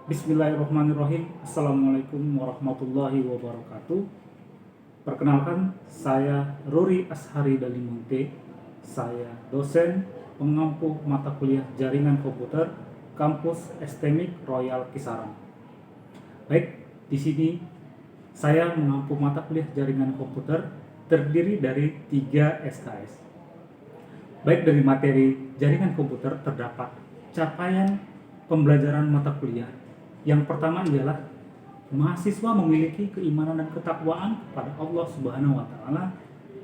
Bismillahirrahmanirrahim. Assalamualaikum warahmatullahi wabarakatuh. Perkenalkan, saya Ruri Ashari Dalimunte. Saya dosen pengampu mata kuliah jaringan komputer kampus STMIK Royal Kisaran. Baik, di sini saya mengampu mata kuliah jaringan komputer terdiri dari 3 SKS. Baik, dari materi jaringan komputer terdapat capaian pembelajaran mata kuliah. Yang pertama ialah mahasiswa memiliki keimanan dan ketakwaan kepada Allah Subhanahu wa taala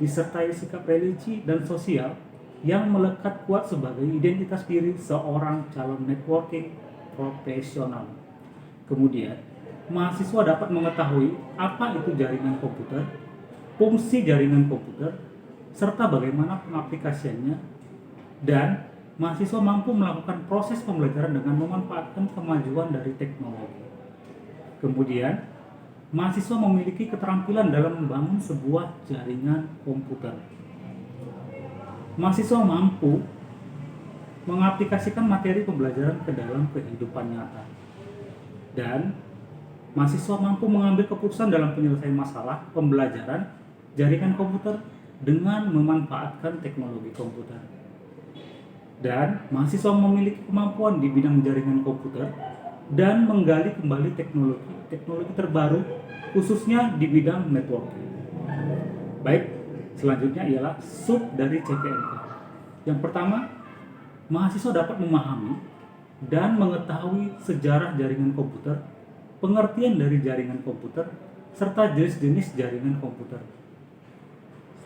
disertai sikap religi dan sosial yang melekat kuat sebagai identitas diri seorang calon networking profesional. Kemudian, mahasiswa dapat mengetahui apa itu jaringan komputer, fungsi jaringan komputer, serta bagaimana pengaplikasiannya, dan mahasiswa mampu melakukan proses pembelajaran dengan memanfaatkan kemajuan dari teknologi. Kemudian, mahasiswa memiliki keterampilan dalam membangun sebuah jaringan komputer. Mahasiswa mampu mengaplikasikan materi pembelajaran ke dalam kehidupan nyata. Dan mahasiswa mampu mengambil keputusan dalam penyelesaian masalah pembelajaran jaringan komputer dengan memanfaatkan teknologi komputer. Dan mahasiswa memiliki kemampuan di bidang jaringan komputer dan menggali kembali teknologi terbaru khususnya di bidang networking. Baik, selanjutnya ialah sub dari CPNK. Yang pertama, mahasiswa dapat memahami dan mengetahui sejarah jaringan komputer, pengertian dari jaringan komputer, serta jenis-jenis jaringan komputer.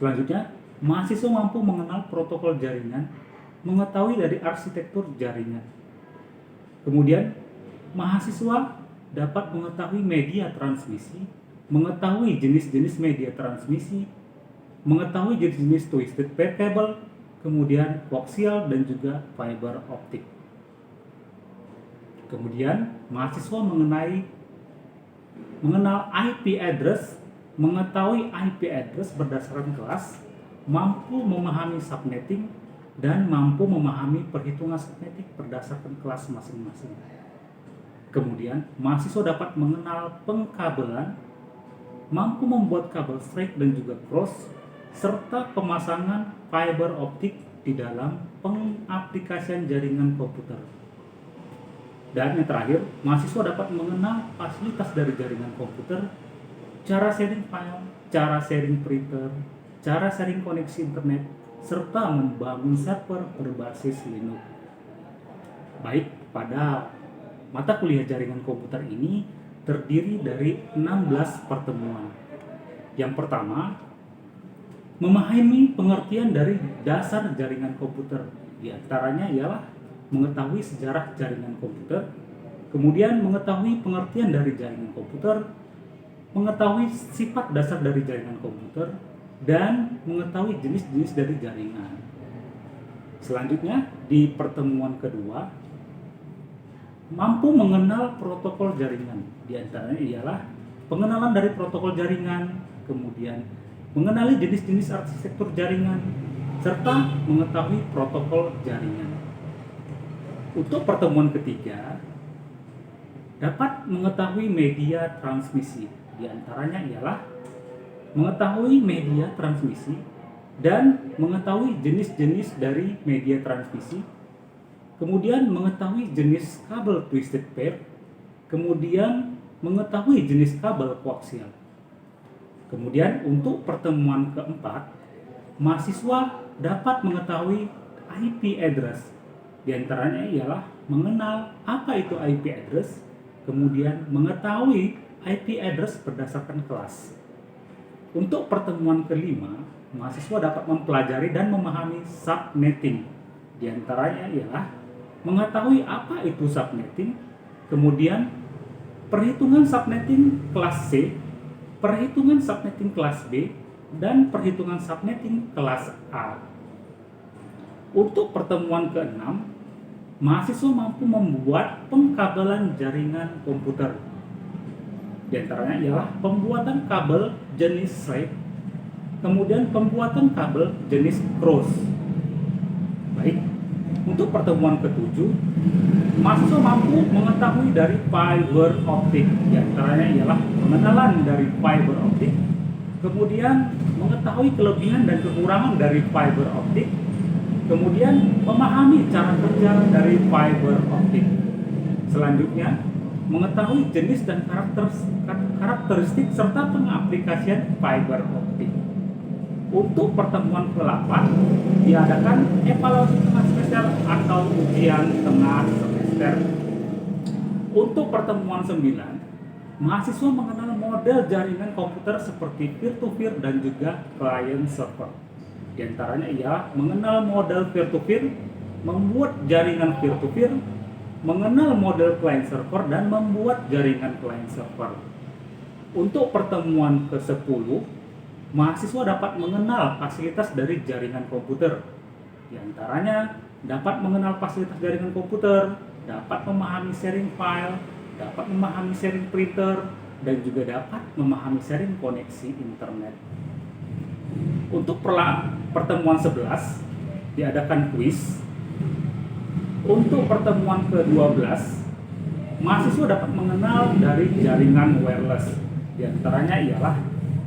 Selanjutnya, mahasiswa mampu mengenal protokol jaringan, mengetahui dari arsitektur jaringan. Kemudian, mahasiswa dapat mengetahui media transmisi, mengetahui jenis-jenis media transmisi, mengetahui jenis-jenis twisted pair cable, kemudian koaksial dan juga fiber optik. Kemudian, mahasiswa mengenal IP address, mengetahui IP address berdasarkan kelas, mampu memahami subnetting, dan mampu memahami perhitungan subnetting berdasarkan kelas masing-masing. Kemudian, mahasiswa dapat mengenal pengkabelan, mampu membuat kabel straight dan juga cross, serta pemasangan fiber optik di dalam pengaplikasian jaringan komputer. Dan yang terakhir, mahasiswa dapat mengenal fasilitas dari jaringan komputer, cara sharing file, cara sharing printer, cara sharing koneksi internet, serta membangun server berbasis Linux. Baik, pada mata kuliah jaringan komputer ini terdiri dari 16 pertemuan. Yang pertama, memahami pengertian dari dasar jaringan komputer. Di antaranya ialah mengetahui sejarah jaringan komputer, kemudian mengetahui pengertian dari jaringan komputer, mengetahui sifat dasar dari jaringan komputer, dan mengetahui jenis-jenis dari jaringan. Selanjutnya, di pertemuan kedua, mampu mengenal protokol jaringan. Di antaranya ialah pengenalan dari protokol jaringan, kemudian mengenali jenis-jenis arsitektur jaringan, serta mengetahui protokol jaringan. Untuk pertemuan ketiga, dapat mengetahui media transmisi. Di antaranya ialah mengetahui media transmisi dan mengetahui jenis-jenis dari media transmisi, kemudian mengetahui jenis kabel twisted pair, kemudian mengetahui jenis kabel koaksial. Kemudian untuk pertemuan keempat, mahasiswa dapat mengetahui IP address. Di antaranya ialah mengenal apa itu IP address, kemudian mengetahui IP address berdasarkan kelas. Untuk pertemuan kelima, mahasiswa dapat mempelajari dan memahami subnetting. Di antaranya ialah mengetahui apa itu subnetting, kemudian perhitungan subnetting kelas C, perhitungan subnetting kelas B, dan perhitungan subnetting kelas A. Untuk pertemuan keenam, mahasiswa mampu membuat pengkabelan jaringan komputer. Di antaranya ialah pembuatan kabel jenis straight, kemudian pembuatan kabel jenis cross. Baik, untuk pertemuan ketujuh, mahasiswa mampu mengetahui dari fiber optik, di antaranya ialah pengenalan dari fiber optik, kemudian mengetahui kelebihan dan kekurangan dari fiber optik, kemudian memahami cara kerja dari fiber optik. Selanjutnya, mengetahui jenis dan karakteristik serta pengaplikasian fiber optik. Untuk pertemuan ke-8 diadakan evaluasi tengah semester atau ujian tengah semester. Untuk pertemuan 9, mahasiswa mengenal model jaringan komputer seperti peer-to-peer dan juga client server. Di antaranya ialah mengenal model peer-to-peer, membuat jaringan peer-to-peer, mengenal model client server, dan membuat jaringan client server. Untuk pertemuan ke-10, mahasiswa dapat mengenal fasilitas dari jaringan komputer. Di antaranya dapat mengenal fasilitas jaringan komputer, dapat memahami sharing file, dapat memahami sharing printer, dan juga dapat memahami sharing koneksi internet. Untuk pertemuan 11 diadakan kuis. Untuk pertemuan ke-12, mahasiswa dapat mengenal dari jaringan wireless. Di antaranya ialah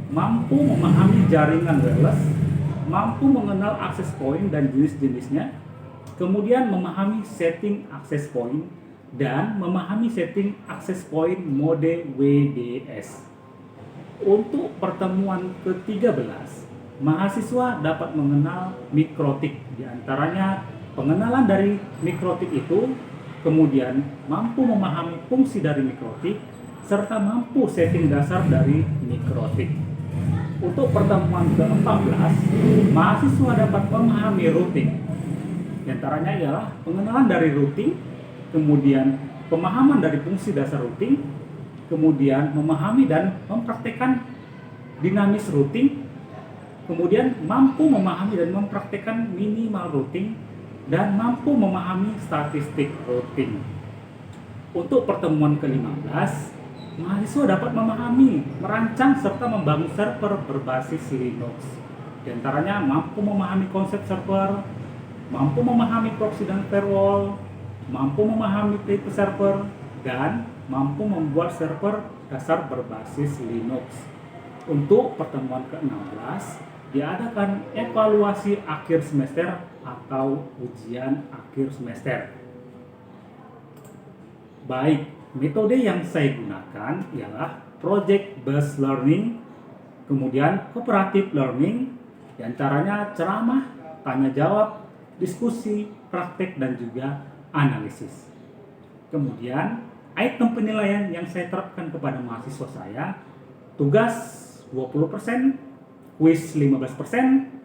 mampu memahami jaringan wireless, mampu mengenal access point dan jenis-jenisnya, kemudian memahami setting access point, dan memahami setting access point mode WDS. Untuk pertemuan ke-13, mahasiswa dapat mengenal mikrotik, di antaranya pengenalan dari mikrotik itu, kemudian mampu memahami fungsi dari mikrotik, serta mampu setting dasar dari mikrotik. Untuk pertemuan ke-14, mahasiswa dapat memahami routing. Di antaranya ialah pengenalan dari routing, kemudian pemahaman dari fungsi dasar routing, kemudian memahami dan mempraktekkan dinamis routing, kemudian mampu memahami dan mempraktekkan minimal routing, dan mampu memahami statistik routing. Untuk pertemuan ke-15, mahasiswa dapat memahami, merancang, serta membangun server berbasis Linux. Di antaranya mampu memahami konsep server, mampu memahami proxy dan firewall, mampu memahami tipe server, dan mampu membuat server dasar berbasis Linux. Untuk pertemuan ke-16 diadakan evaluasi akhir semester atau ujian akhir semester. Baik, metode yang saya gunakan ialah project based learning, kemudian cooperative learning, di antaranya ceramah, tanya jawab, diskusi, praktek, dan juga analisis. Kemudian item penilaian yang saya terapkan kepada mahasiswa saya, tugas 20%, kuis 15%,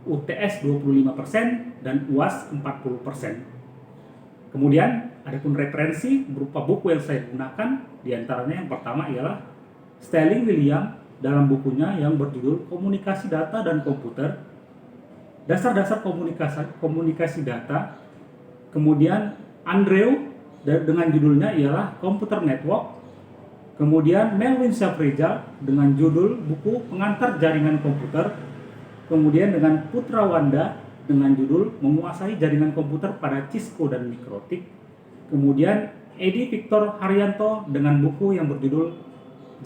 UTS 25%, dan UAS 40%. Kemudian adapun referensi berupa buku yang saya gunakan, diantaranya yang pertama ialah Sterling William dalam bukunya yang berjudul Komunikasi Data dan Komputer, Dasar-dasar komunikasi data. Kemudian Andrew dengan judulnya ialah Computer Network. Kemudian Melvin Shafrizal dengan judul buku Pengantar Jaringan Komputer. Kemudian dengan Putra Wanda dengan judul Menguasai Jaringan Komputer pada Cisco dan Mikrotik. Kemudian Edi Victor Haryanto dengan buku yang berjudul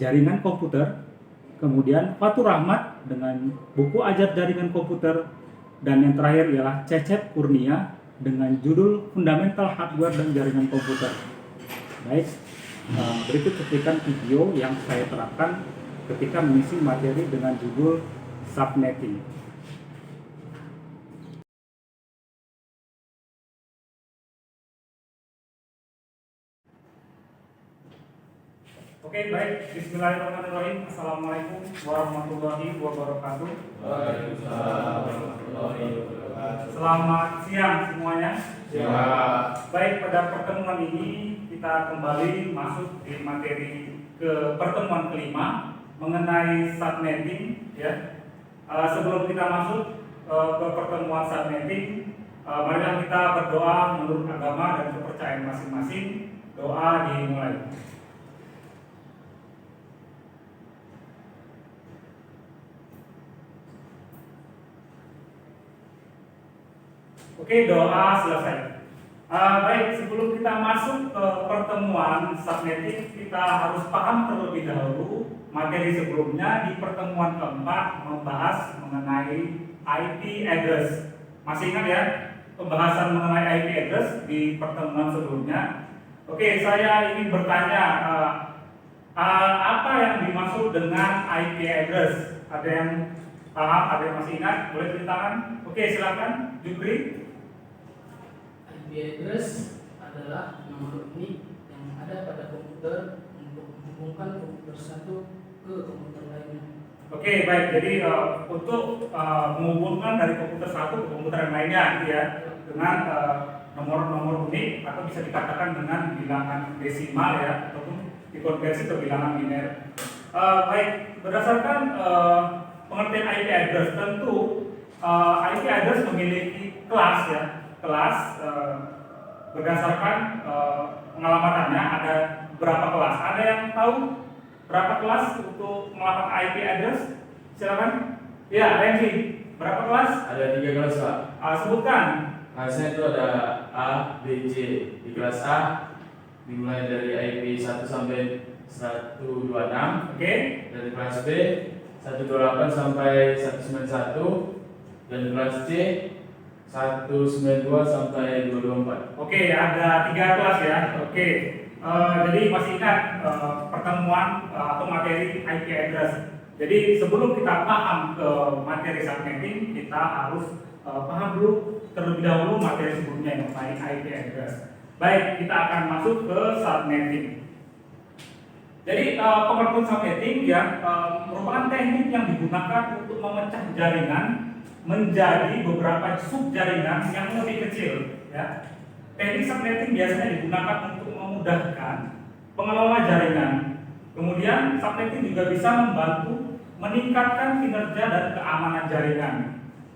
Jaringan Komputer. Kemudian Fatur Rahmat dengan buku Ajar Jaringan Komputer. Dan yang terakhir ialah Cecep Kurnia dengan judul Fundamental Hardware dan Jaringan Komputer. Baik, berikut cuplikan video yang saya terapkan ketika mengisi materi dengan judul Subnetting. Oke, baik. Bismillahirrahmanirrahim. Assalamualaikum warahmatullahi wabarakatuh. Waalaikumsalam warahmatullahi wabarakatuh. Selamat siang semuanya. Ya. Baik, pada pertemuan ini kita kembali masuk di materi ke pertemuan kelima mengenai subnetting. Ya. Sebelum kita masuk ke pertemuan subnetting, marilah kita berdoa menurut agama dan kepercayaan masing-masing. Doa dimulai. Oke, doa selesai. Baik, sebelum kita masuk ke pertemuan subnetting, kita harus paham terlebih dahulu materi sebelumnya. Di pertemuan keempat membahas mengenai IP address. Masih ingat ya pembahasan mengenai IP address di pertemuan sebelumnya? Oke, saya ingin bertanya, apa yang dimaksud dengan IP address? Ada yang paham? Ada yang masih ingat? Boleh ceritakan? Oke, silakan, Jupri. IP address adalah nomor unik yang ada pada komputer untuk menghubungkan komputer satu ke komputer lainnya. Oke, baik. Jadi untuk menghubungkan dari komputer satu ke komputer yang lainnya, gitu ya, dengan nomor-nomor unik atau bisa dikatakan dengan bilangan desimal ya, ataupun dikonversi ke bilangan biner. Baik, berdasarkan pengertian IP address, tentu IP address memiliki kelas ya, kelas berdasarkan pengalamatannya ada berapa kelas. Ada yang tahu berapa kelas untuk pengamatan IP address? Silakan. Ya, Randy. Berapa kelas? Ada 3 kelas, Pak. Sebutkan. Kelasnya itu ada A, B, C. Di kelas A dimulai dari IP 1 sampai 126. Oke. Dari kelas B 128 sampai 191. Dan kelas C 192 sampai 224. Oke, ada 3 kelas ya. Oke. Jadi masih ingat pertemuan atau materi IP address. Jadi sebelum kita paham ke materi subnetting, kita harus paham dulu terlebih dahulu materi sebelumnya yang mengenai IP address. Baik, kita akan masuk ke subnetting. Jadi pengertian subnetting ya merupakan teknik yang digunakan untuk memecah jaringan menjadi beberapa subjaringan yang lebih kecil ya. Teknik subnetting biasanya digunakan untuk memudahkan pengelola jaringan. Kemudian subnetting juga bisa membantu meningkatkan kinerja dan keamanan jaringan.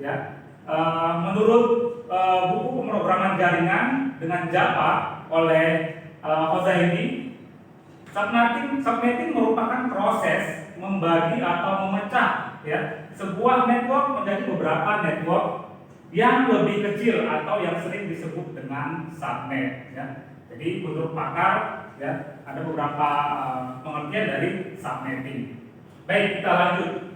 Ya, menurut buku pemrograman jaringan dengan Java oleh Hosseini, subnetting merupakan proses membagi atau memecah ya sebuah network menjadi beberapa network yang lebih kecil atau yang sering disebut dengan subnet ya. Jadi menurut pakar ya ada beberapa pengertian dari subnetting. Baik, kita lanjut.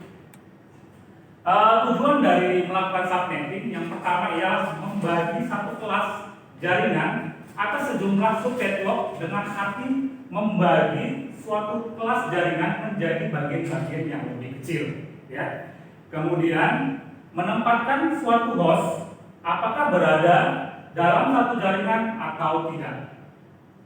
Tujuan dari melakukan subnetting yang pertama ialah membagi satu kelas jaringan atas sejumlah subnetwork dengan arti membagi suatu kelas jaringan menjadi bagian-bagian yang lebih kecil ya. Kemudian menempatkan suatu host apakah berada dalam satu jaringan atau tidak.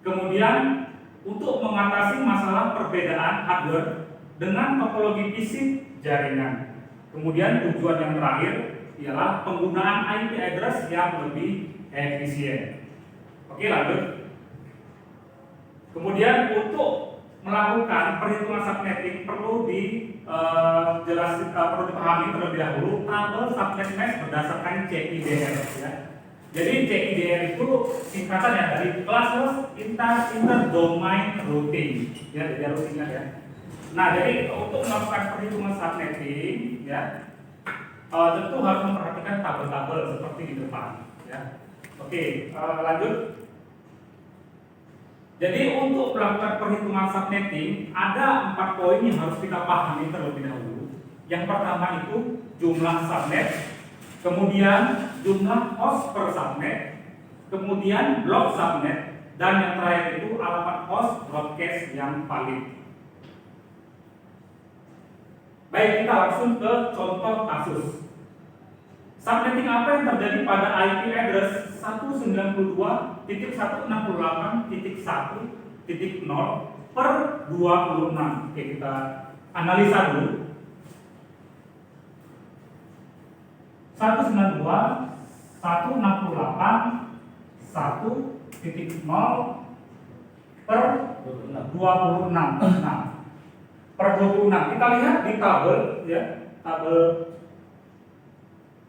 Kemudian untuk mengatasi masalah perbedaan hardware dengan topologi fisik jaringan. Kemudian tujuan yang terakhir ialah penggunaan IP address yang lebih efisien. Oke, lanjut. Kemudian untuk melakukan perhitungan subnetting perlu perlu dipahami terlebih dahulu tabel subnet mesh berdasarkan CIDR ya. Jadi CIDR itu singkatannya dari Cluster Inter Domain Routing ya, jadi harus ingat ya. Nah, jadi untuk melakukan perhitungan subnetting ya tentu harus memperhatikan tabel-tabel seperti di depan ya. Oke, lanjut. Jadi untuk melakukan perhitungan subnetting ada 4 poin yang harus kita pahami terlebih dahulu. Yang pertama itu jumlah subnet, kemudian jumlah host per subnet, kemudian blok subnet, dan yang terakhir itu alamat host broadcast yang valid. Baik, kita langsung ke contoh kasus. Subnetting apa yang terjadi pada IP address 192.168.1.0 per 26. Oke, kita analisa dulu. 192.168.1.0 per 26. Nah, per 26. Kita lihat di tabel ya, tabel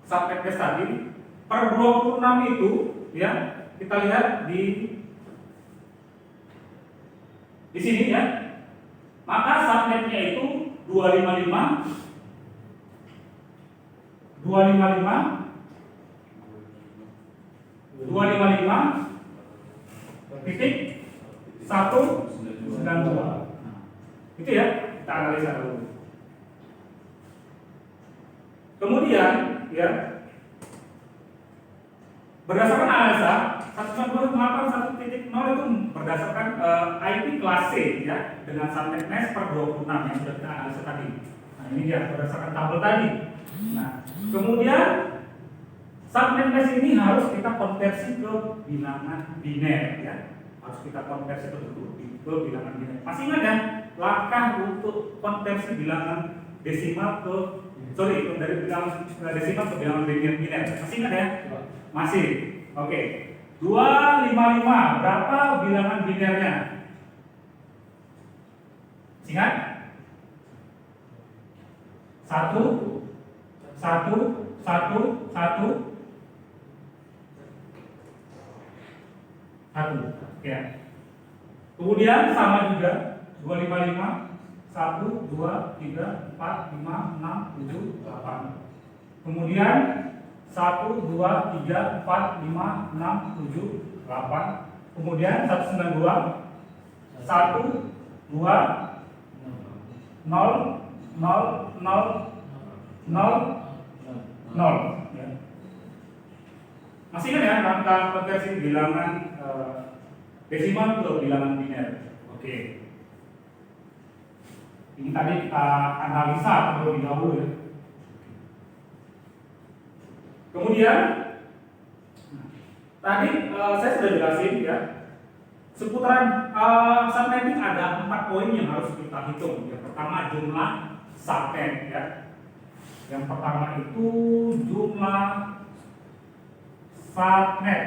subnet mesh tadi per 26 itu ya, kita lihat di sini ya. Maka subnetnya itu 255 255 titik 192. Nah, itu ya, kita analisa dulu. Kemudian ya, berdasarkan analisa 192.8.1.0 itu berdasarkan IP kelas C ya, dengan subnet mesh per 26 yang sudah kita analisa tadi. Nah, ini dia berdasarkan tabel tadi. Nah, kemudian subnet mesh ini harus kita konversi ke bilangan biner ya. Harus kita konversi ke bilangan biner. Masih ingat ya langkah untuk konversi bilangan desimal dari bilangan desimal ke bilangan biner. Masih ingat ya? Masih. Oke. 255 berapa bilangan binernya? Ingat? 1 1 1 1 1 ya. Kemudian sama juga 255 1 2 3 4 5 6 7 8. Kemudian 1 2 3 4 5 6 7 8. Kemudian 192 1 2 0 0 0 0 ya. Masih ingat ya langkah konversi bilangan desimal ke bilangan biner. Oke. Ini tadi kita analisa terlebih dahulu ya. Kemudian tadi saya sudah jelasin ya. Seputaran subnetting ada 4 poin yang harus kita hitung. Yang pertama jumlah subnet ya. Yang pertama itu jumlah subnet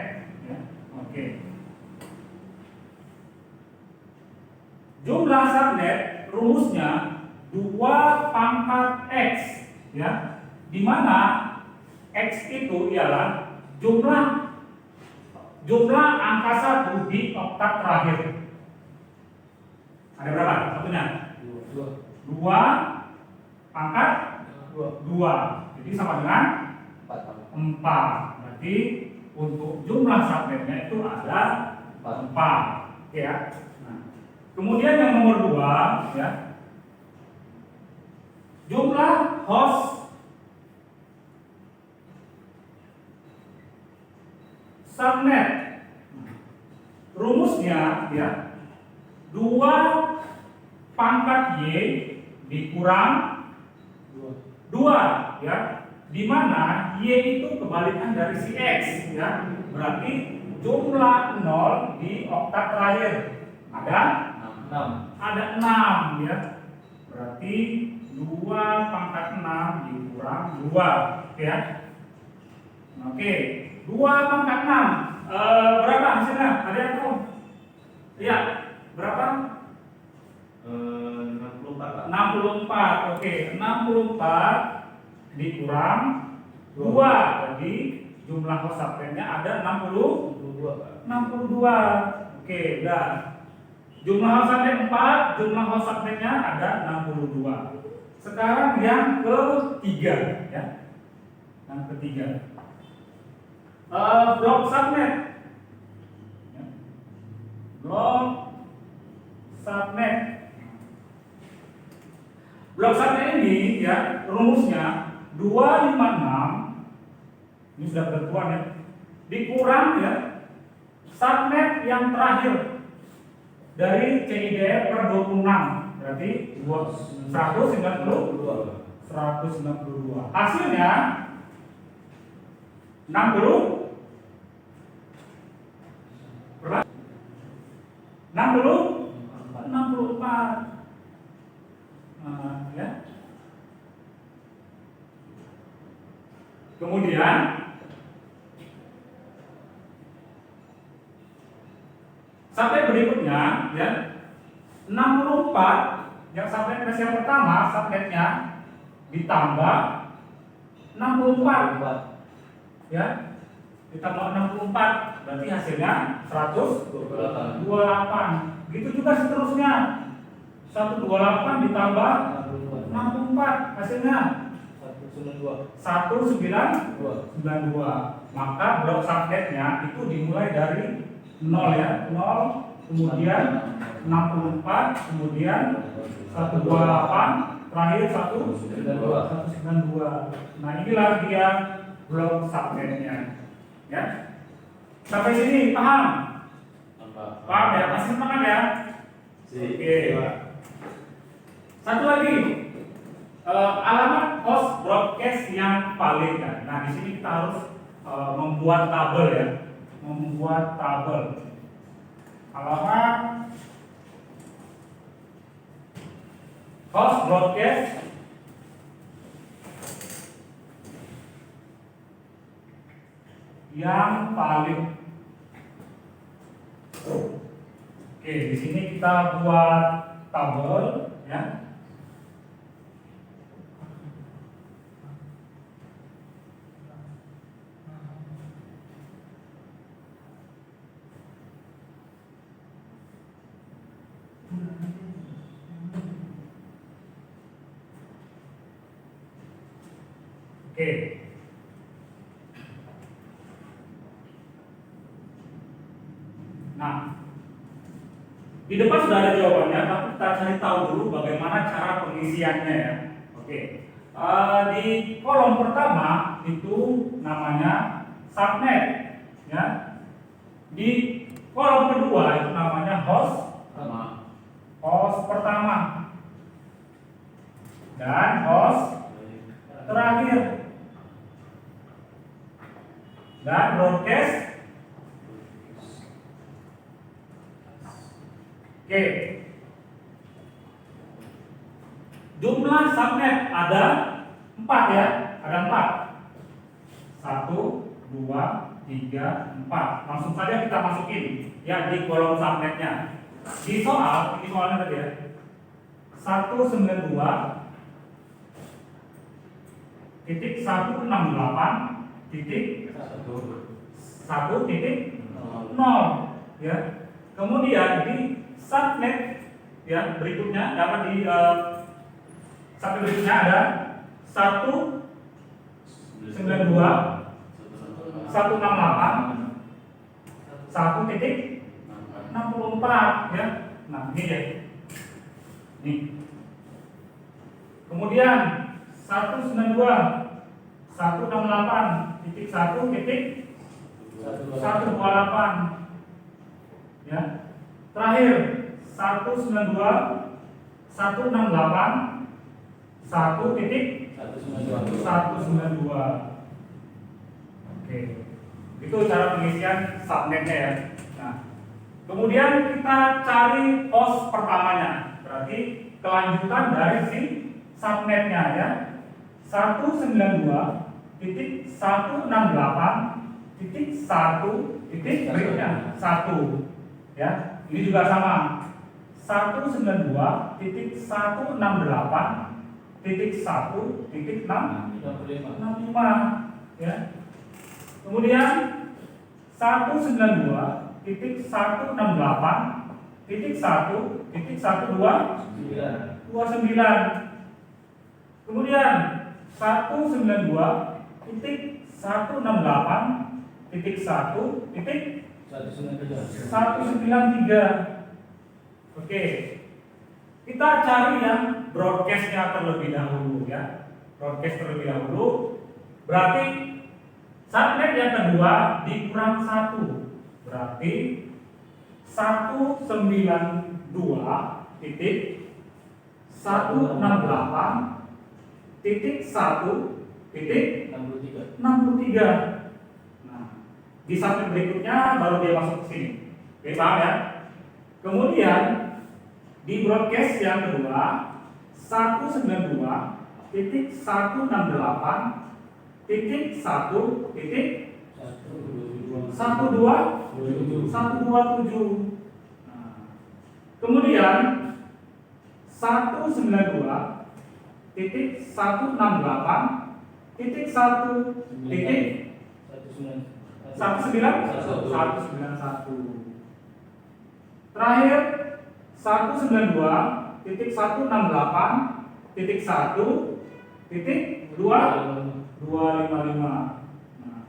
ya. Oke. Jumlah subnet rumusnya 2 pangkat X ya. Di mana X itu ialah jumlah angka 1 di oktat terakhir. Ada berapa? Satunya? 2 pangkat 2. Jadi sama dengan 4. Berarti untuk jumlah subnetnya itu ada 4. Oke ya. Nah, kemudian yang nomor 2 ya. Jumlah host subnet. Rumusnya ya 2 pangkat Y dikurang 2 ya. Di mana Y itu kebalikan dari si X ya. Berarti jumlah 0 di oktat terakhir ada 6 ya. Berarti 2 pangkat 6 dikurang 2 ya. Oke. 2 pangkat 6 berapa hasilnya? Ada yang tahu? Iya, berapa? 64. Oke, 64 dikurang 2. Jadi jumlah host subnetnya ada 62. Oke, udah. Jumlah host subnet 4, jumlah host subnetnya ada 62. Sekarang yang ketiga ya. Yang ketiga. Blok subnet. Ya. Blok subnet. Blok subnet ini ya rumusnya 256. Ini sudah ketentuan ya. Dikurang ya subnet yang terakhir dari CIDR per 26. Berarti 192. Hasilnya 60 berapa? 64. Ya. Kemudian sampai berikutnya ya 64 yang subnet mesh yang pertama subnetnya ditambah 64 ya, ditambah 64 berarti hasilnya 128. Begitu juga seterusnya 128 ditambah 64 hasilnya 1992. Maka blok subnetnya itu dimulai dari 0 ya, 0, kemudian 64, kemudian 128, terakhir 192. Nah, inilah dia blok subnetnya. Ya. Sampai sini paham? Paham ya? Masih semangat ya? Oke. Satu lagi, alamat host broadcast yang valid. Nah, di sini kita harus membuat tabel ya, membuat tabel. Alamat host broadcast yang valid. Oke, di sini kita buat tabel ya. Oke. Nah, di depan sudah ada jawabannya, tapi kita cari tahu dulu bagaimana cara pengisiannya ya. Oke. Di kolom pertama itu namanya subnet, ya. Di kolom kedua itu namanya host pertama, dan host terakhir, dan broadcast. Oke. Jumlah subnet ada 4 ya, ada 4. 1, 2, 3, 4. Langsung saja kita masukin ya di kolom subnetnya. Di soal, ini soalnya tadi ya. 192 titik 168 titik 1 titik 0 ya. Kemudian di subnet ya berikutnya dapat di subnet berikutnya ada 192 168 1 titik 64 ya. Nah, ini ya. Nih. Kemudian 192 168 titik 1 titik 128 ya. Terakhir 192 168 1 titik 192. Oke. Itu cara pengisian subnetnya ya. Nah, kemudian kita cari host pertamanya. Berarti kelanjutan dari si subnetnya ya. 192 titik 168 titik 1 titik berikutnya 1 ya. Ini juga sama. 192 titik 168 titik 1 titik 65 ya. Kemudian 192 titik 168 titik 1 titik 129. Kemudian 192 titik 168 titik 1 titik 193. Oke, kita cari yang broadcastnya terlebih dahulu ya. Broadcast terlebih dahulu berarti subnet yang kedua dikurang 1 berarti 192 titik 168 titik 1 titik 63. Nah, di subnet berikutnya baru dia masuk ke sini. Oke, paham ya? Kemudian di broadcast yang kedua 192 titik 168 titik 1 titik 127. Nah, kemudian 192 titik 168 titik 1 titik 191. Terakhir 192 titik 168 titik 1 titik 255. Nah,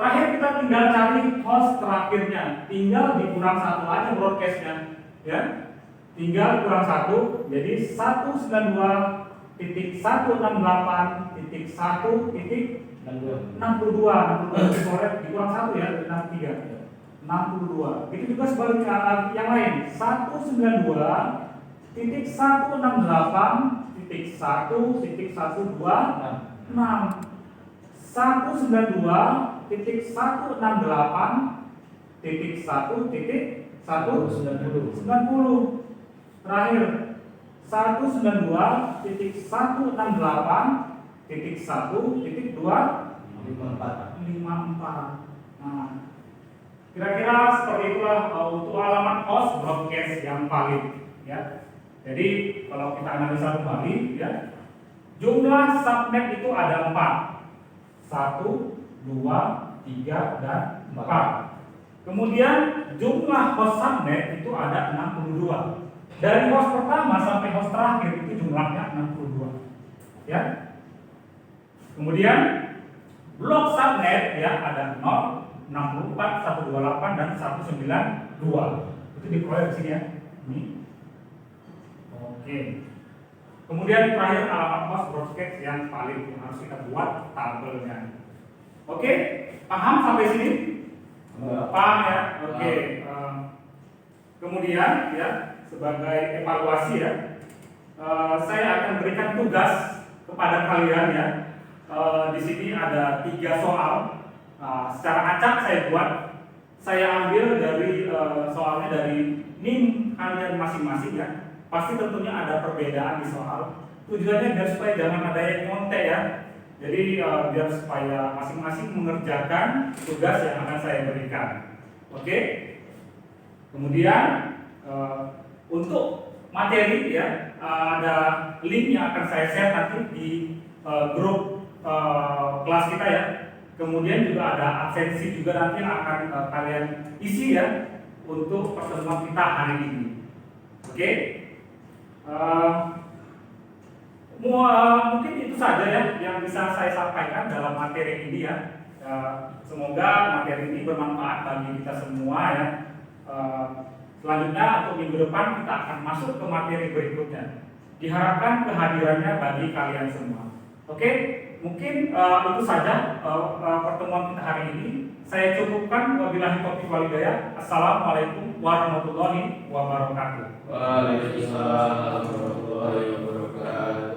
Terakhir kita tinggal cari host terakhirnya, tinggal dikurang 1 aja broadcastnya, ya. Tinggal kurang 1, jadi 192.168.1.62 dikurang 1 ya, 63. 62. Itu juga sebaliknya yang lain. 192.168.1.1.90. Terakhir 192.168.1.254. Nah, kira-kira seperti itulah untuk alamat host broadcast yang valid, ya. Jadi kalau kita analisa kembali, ya, jumlah subnet itu ada 4, 1, 2, 3, dan 4. Kemudian jumlah host subnet itu ada 62. Dari host pertama sampai host terakhir itu jumlahnya 62, ya. Kemudian blok subnet, ya, ada 0, 64, 128, dan 192. Itu diproyek di sini, ya. Ini. Oke. Kemudian terakhir alamat host broadcast yang valid yang harus kita buat tabelnya. Oke, paham sampai sini? Paham, ya? Oke. Kemudian, ya, sebagai evaluasi, ya, saya akan berikan tugas kepada kalian, ya. Di sini ada 3 soal. Secara acak saya buat, saya ambil dari soalnya dari NIM kalian masing-masing, ya. Pasti tentunya ada perbedaan di soal. Tujuannya biar supaya jangan ada yang nyontek, ya. Jadi biar supaya masing-masing mengerjakan tugas yang akan saya berikan. Oke. Kemudian untuk materi, ya, ada link yang akan saya share nanti di grup kelas kita, ya. Kemudian juga ada absensi juga nanti yang akan kalian isi, ya, untuk pertemuan kita hari ini. Oke. Mungkin itu saja, ya, yang bisa saya sampaikan dalam materi ini, ya. Semoga materi ini bermanfaat bagi kita semua, ya. Selanjutnya untuk minggu depan kita akan masuk ke materi berikutnya. Diharapkan kehadirannya bagi kalian semua. Oke, mungkin itu saja pertemuan kita hari ini. Saya cukupkan. Wabillahi taufiq wal hidayah. Assalamualaikum warahmatullahi wabarakatuh. Waalaikumsalam warahmatullahi wabarakatuh.